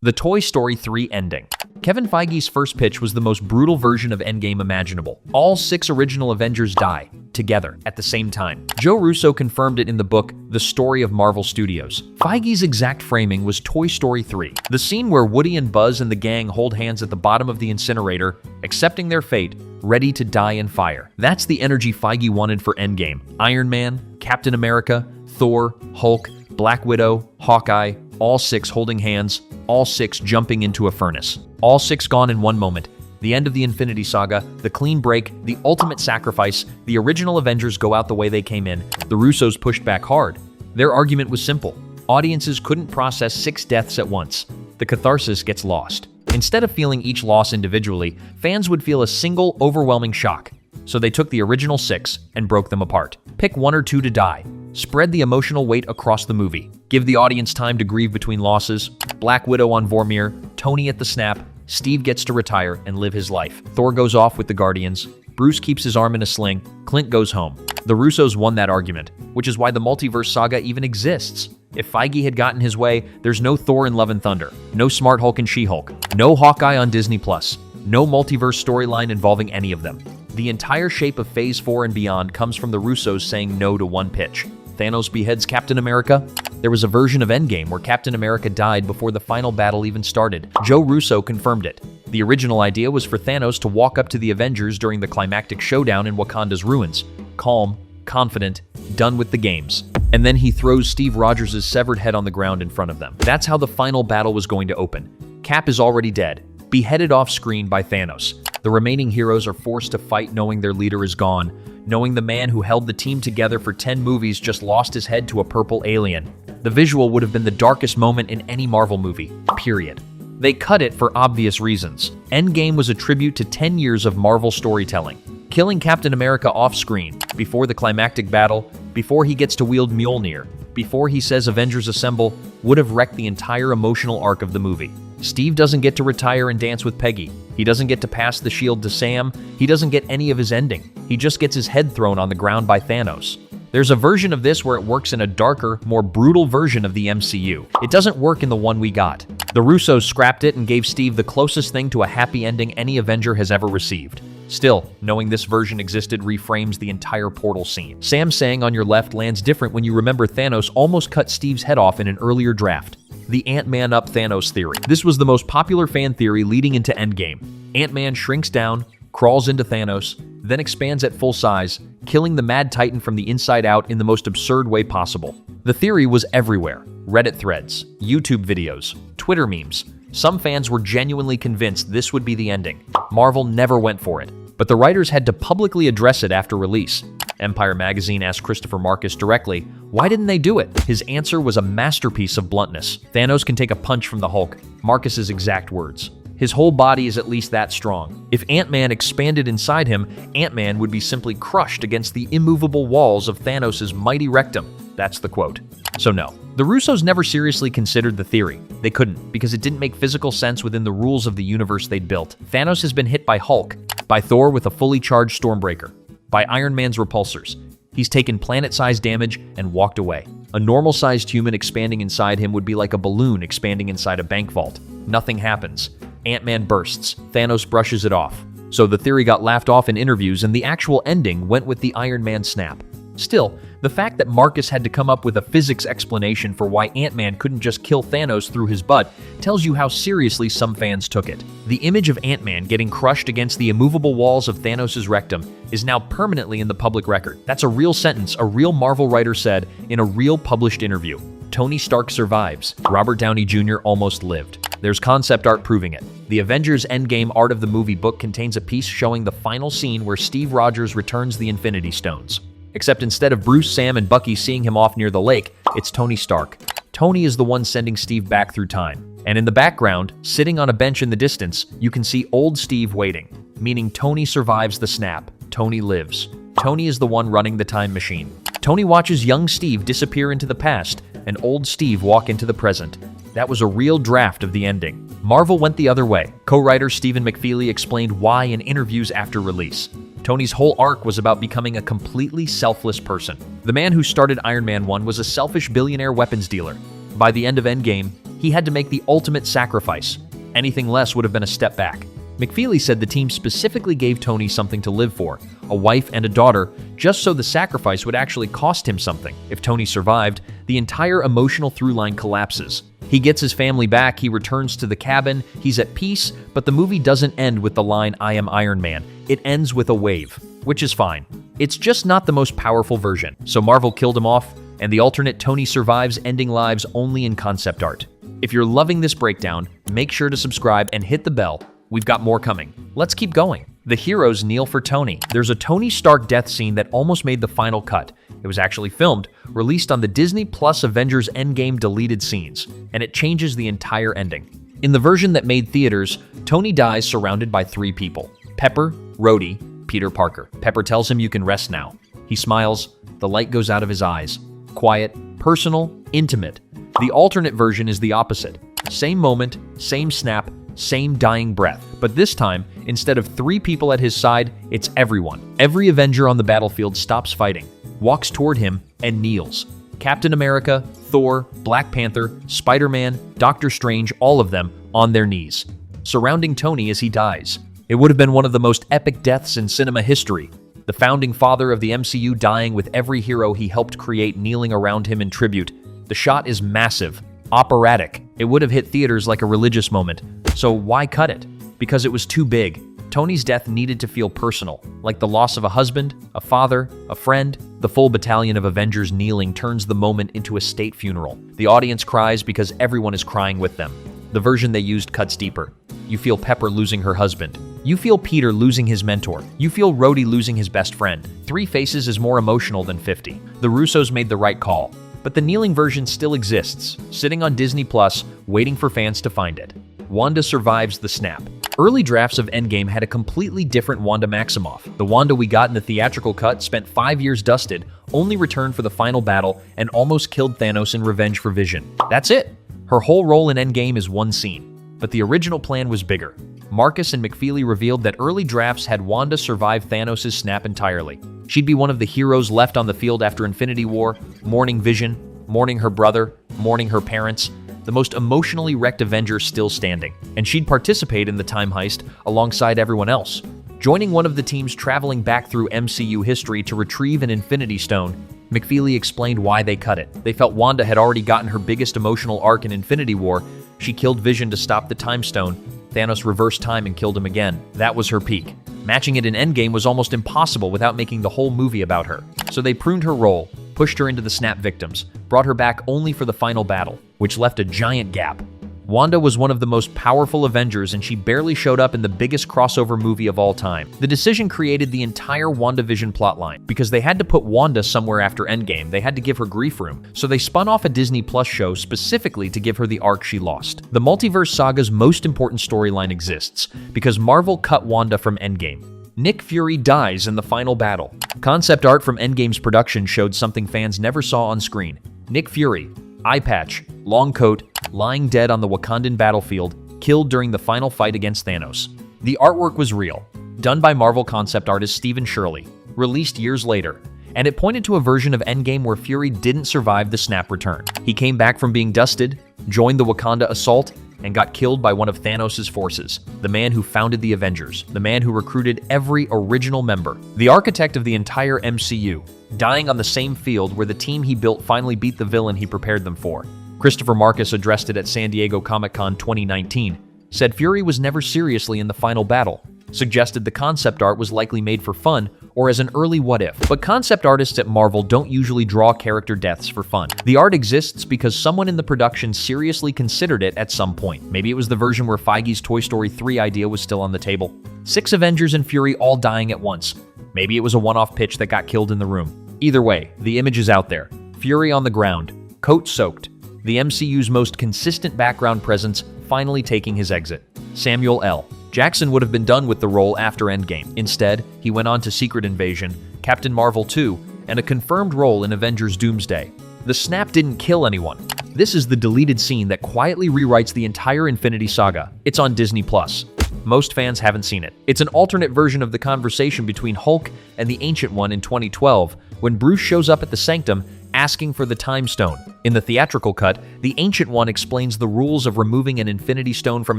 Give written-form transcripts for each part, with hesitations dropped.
The Toy Story 3 ending. Kevin Feige's first pitch was the most brutal version of Endgame imaginable. All 6 original Avengers die, together, at the same time. Joe Russo confirmed it in the book, The Story of Marvel Studios. Feige's exact framing was Toy Story 3. The scene where Woody and Buzz and the gang hold hands at the bottom of the incinerator, accepting their fate, ready to die in fire. That's the energy Feige wanted for Endgame. Iron Man, Captain America, Thor, Hulk, Black Widow, Hawkeye, all 6 holding hands, all 6 jumping into a furnace. All 6 gone in one moment. The end of the Infinity Saga, the clean break, the ultimate sacrifice. The original Avengers go out the way they came in. The Russos pushed back hard. Their argument was simple. Audiences couldn't process 6 deaths at once. The catharsis gets lost. Instead of feeling each loss individually, fans would feel a single, overwhelming shock. So they took the original 6 and broke them apart. Pick 1 or 2 to die. Spread the emotional weight across the movie. Give the audience time to grieve between losses. Black Widow on Vormir, Tony at the snap, Steve gets to retire and live his life. Thor goes off with the Guardians. Bruce keeps his arm in a sling. Clint goes home. The Russos won that argument, which is why the multiverse saga even exists. If Feige had gotten his way, there's no Thor in Love and Thunder, no Smart Hulk and She-Hulk, no Hawkeye on Disney+, no multiverse storyline involving any of them. The entire shape of Phase 4 and beyond comes from the Russos saying no to one pitch. Thanos beheads Captain America. There was a version of Endgame where Captain America died before the final battle even started. Joe Russo confirmed it. The original idea was for Thanos to walk up to the Avengers during the climactic showdown in Wakanda's ruins, calm, confident, done with the games. And then he throws Steve Rogers' severed head on the ground in front of them. That's how the final battle was going to open. Cap is already dead, beheaded off screen by Thanos. The remaining heroes are forced to fight knowing their leader is gone, knowing the man who held the team together for 10 movies just lost his head to a purple alien. The visual would have been the darkest moment in any Marvel movie, period. They cut it for obvious reasons. Endgame was a tribute to 10 years of Marvel storytelling. Killing Captain America off-screen, before the climactic battle, before he gets to wield Mjolnir, before he says Avengers Assemble, would have wrecked the entire emotional arc of the movie. Steve doesn't get to retire and dance with Peggy. He doesn't get to pass the shield to Sam. He doesn't get any of his ending. He just gets his head thrown on the ground by Thanos. There's a version of this where it works in a darker, more brutal version of the MCU. It doesn't work in the one we got. The Russos scrapped it and gave Steve the closest thing to a happy ending any Avenger has ever received. Still, knowing this version existed reframes the entire portal scene. Sam saying on your left lands different when you remember Thanos almost cut Steve's head off in an earlier draft. The Ant-Man up Thanos theory. This was the most popular fan theory leading into Endgame. Ant-Man shrinks down, crawls into Thanos, then expands at full size, killing the Mad Titan from the inside out in the most absurd way possible. The theory was everywhere. Reddit threads, YouTube videos, Twitter memes. Some fans were genuinely convinced this would be the ending. Marvel never went for it, but the writers had to publicly address it after release. Empire magazine asked Christopher Marcus directly, why didn't they do it? His answer was a masterpiece of bluntness. Thanos can take a punch from the Hulk. Marcus's exact words. His whole body is at least that strong. If Ant-Man expanded inside him, Ant-Man would be simply crushed against the immovable walls of Thanos' mighty rectum. That's the quote. So no, the Russos never seriously considered the theory. They couldn't, because it didn't make physical sense within the rules of the universe they'd built. Thanos has been hit by Hulk, by Thor with a fully charged Stormbreaker, by Iron Man's repulsors. He's taken planet-sized damage and walked away. A normal-sized human expanding inside him would be like a balloon expanding inside a bank vault. Nothing happens. Ant-Man bursts. Thanos brushes it off. So the theory got laughed off in interviews and the actual ending went with the Iron Man snap. Still, the fact that Marcus had to come up with a physics explanation for why Ant-Man couldn't just kill Thanos through his butt tells you how seriously some fans took it. The image of Ant-Man getting crushed against the immovable walls of Thanos' rectum is now permanently in the public record. That's a real sentence a real Marvel writer said in a real published interview. Tony Stark survives. Robert Downey Jr. almost lived. There's concept art proving it. The Avengers Endgame Art of the Movie book contains a piece showing the final scene where Steve Rogers returns the Infinity Stones. Except instead of Bruce, Sam, and Bucky seeing him off near the lake, it's Tony Stark. Tony is the one sending Steve back through time. And in the background, sitting on a bench in the distance, you can see old Steve waiting, meaning Tony survives the snap. Tony lives. Tony is the one running the time machine. Tony watches young Steve disappear into the past and old Steve walk into the present. That was a real draft of the ending. Marvel went the other way. Co-writer Stephen McFeely explained why in interviews after release. Tony's whole arc was about becoming a completely selfless person. The man who started Iron Man 1 was a selfish billionaire weapons dealer. By the end of Endgame, He had to make the ultimate sacrifice. Anything less would have been a step back. McFeely said the team specifically gave Tony something to live for, a wife and a daughter, just so the sacrifice would actually cost him something. If Tony survived, the entire emotional through line collapses. He gets his family back, he returns to the cabin, he's at peace, but the movie doesn't end with the line, "I am Iron Man." It ends with a wave, which is fine. It's just not the most powerful version, so Marvel killed him off, and the alternate Tony survives, ending lives only in concept art. If you're loving this breakdown, make sure to subscribe and hit the bell. We've got more coming. Let's keep going. The heroes kneel for Tony. There's a Tony Stark death scene that almost made the final cut. It was actually filmed, released on the Disney Plus Avengers Endgame deleted scenes, and it changes the entire ending. In the version that made theaters, Tony dies surrounded by 3 people: Pepper, Rhodey, Peter Parker. Pepper tells him you can rest now. He smiles, the light goes out of his eyes. Quiet, personal, intimate. The alternate version is the opposite. Same moment, same snap, same dying breath. But this time, instead of 3 people at his side, it's everyone. Every Avenger on the battlefield stops fighting, walks toward him, and kneels. Captain America, Thor, Black Panther, Spider-Man, Doctor Strange, all of them on their knees, surrounding Tony as he dies. It would have been one of the most epic deaths in cinema history. The founding father of the MCU dying with every hero he helped create kneeling around him in tribute. The shot is massive, operatic. It would have hit theaters like a religious moment. So why cut it? Because it was too big. Tony's death needed to feel personal, like the loss of a husband, a father, a friend. The full battalion of Avengers kneeling turns the moment into a state funeral. The audience cries because everyone is crying with them. The version they used cuts deeper. You feel Pepper losing her husband. You feel Peter losing his mentor. You feel Rhodey losing his best friend. 3 Faces is more emotional than 50. The Russos made the right call. But the kneeling version still exists, sitting on Disney Plus, waiting for fans to find it. Wanda survives the snap. Early drafts of Endgame had a completely different Wanda Maximoff. The Wanda we got in the theatrical cut spent 5 years dusted, only returned for the final battle, and almost killed Thanos in revenge for Vision. That's it. Her whole role in Endgame is one scene. But the original plan was bigger. Marcus and McFeely revealed that early drafts had Wanda survive Thanos' snap entirely. She'd be one of the heroes left on the field after Infinity War, mourning Vision, mourning her brother, mourning her parents, the most emotionally wrecked Avenger still standing. And she'd participate in the time heist alongside everyone else, joining one of the teams traveling back through MCU history to retrieve an Infinity Stone. McFeely explained why they cut it. They felt Wanda had already gotten her biggest emotional arc in Infinity War. She killed Vision to stop the Time Stone. Thanos reversed time and killed him again. That was her peak. Matching it in Endgame was almost impossible without making the whole movie about her. So they pruned her role, pushed her into the snap victims, brought her back only for the final battle, which left a giant gap. Wanda was one of the most powerful Avengers, and she barely showed up in the biggest crossover movie of all time. The decision created the entire WandaVision plotline. Because they had to put Wanda somewhere after Endgame, they had to give her grief room, so they spun off a Disney Plus show specifically to give her the arc she lost. The multiverse saga's most important storyline exists because Marvel cut Wanda from Endgame. Nick Fury dies in the final battle. Concept art from Endgame's production showed something fans never saw on screen. Nick Fury, eye patch, long coat, lying dead on the Wakandan battlefield, killed during the final fight against Thanos. The artwork was real, done by Marvel concept artist Stephen Shirley, released years later, and it pointed to a version of Endgame where Fury didn't survive the snap return. He came back from being dusted, joined the Wakanda assault, and got killed by one of Thanos' forces, the man who founded the Avengers, the man who recruited every original member, the architect of the entire MCU, dying on the same field where the team he built finally beat the villain he prepared them for. Christopher Marcus addressed it at San Diego Comic-Con 2019, said Fury was never seriously in the final battle, suggested the concept art was likely made for fun or as an early what-if. But concept artists at Marvel don't usually draw character deaths for fun. The art exists because someone in the production seriously considered it at some point. Maybe it was the version where Feige's Toy Story 3 idea was still on the table. 6 Avengers and Fury all dying at once. Maybe it was a one-off pitch that got killed in the room. Either way, the image is out there. Fury on the ground, coat soaked. The MCU's most consistent background presence finally taking his exit. Samuel L. Jackson would have been done with the role after Endgame. Instead, he went on to Secret Invasion, Captain Marvel 2, and a confirmed role in Avengers Doomsday. The snap didn't kill anyone. This is the deleted scene that quietly rewrites the entire Infinity Saga. It's on Disney Plus. Most fans haven't seen it. It's an alternate version of the conversation between Hulk and the Ancient One in 2012, when Bruce shows up at the Sanctum asking for the Time Stone. In the theatrical cut, the Ancient One explains the rules of removing an Infinity Stone from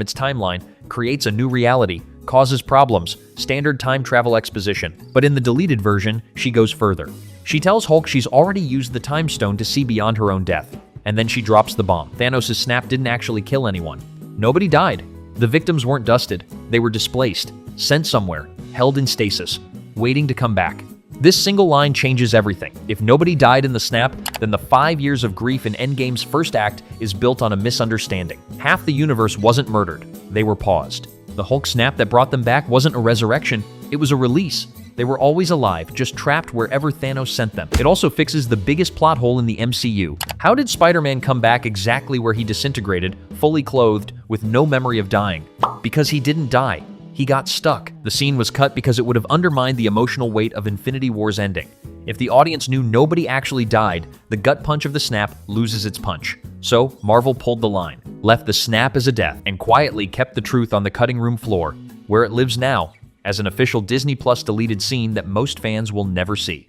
its timeline, creates a new reality, causes problems, standard time travel exposition. But in the deleted version, she goes further. She tells Hulk she's already used the Time Stone to see beyond her own death. And then she drops the bomb. Thanos' snap didn't actually kill anyone. Nobody died. The victims weren't dusted. They were displaced, sent somewhere, held in stasis, waiting to come back. This single line changes everything. If nobody died in the snap, then the 5 years of grief in Endgame's first act is built on a misunderstanding. Half the universe wasn't murdered. They were paused. The Hulk snap that brought them back wasn't a resurrection. It was a release. They were always alive, just trapped wherever Thanos sent them. It also fixes the biggest plot hole in the MCU. How did Spider-Man come back exactly where he disintegrated, fully clothed, with no memory of dying? Because he didn't die. He got stuck. The scene was cut because it would have undermined the emotional weight of Infinity War's ending. If the audience knew nobody actually died, the gut punch of the snap loses its punch. So, Marvel pulled the line, left the snap as a death, and quietly kept the truth on the cutting room floor, where it lives now, as an official Disney Plus deleted scene that most fans will never see.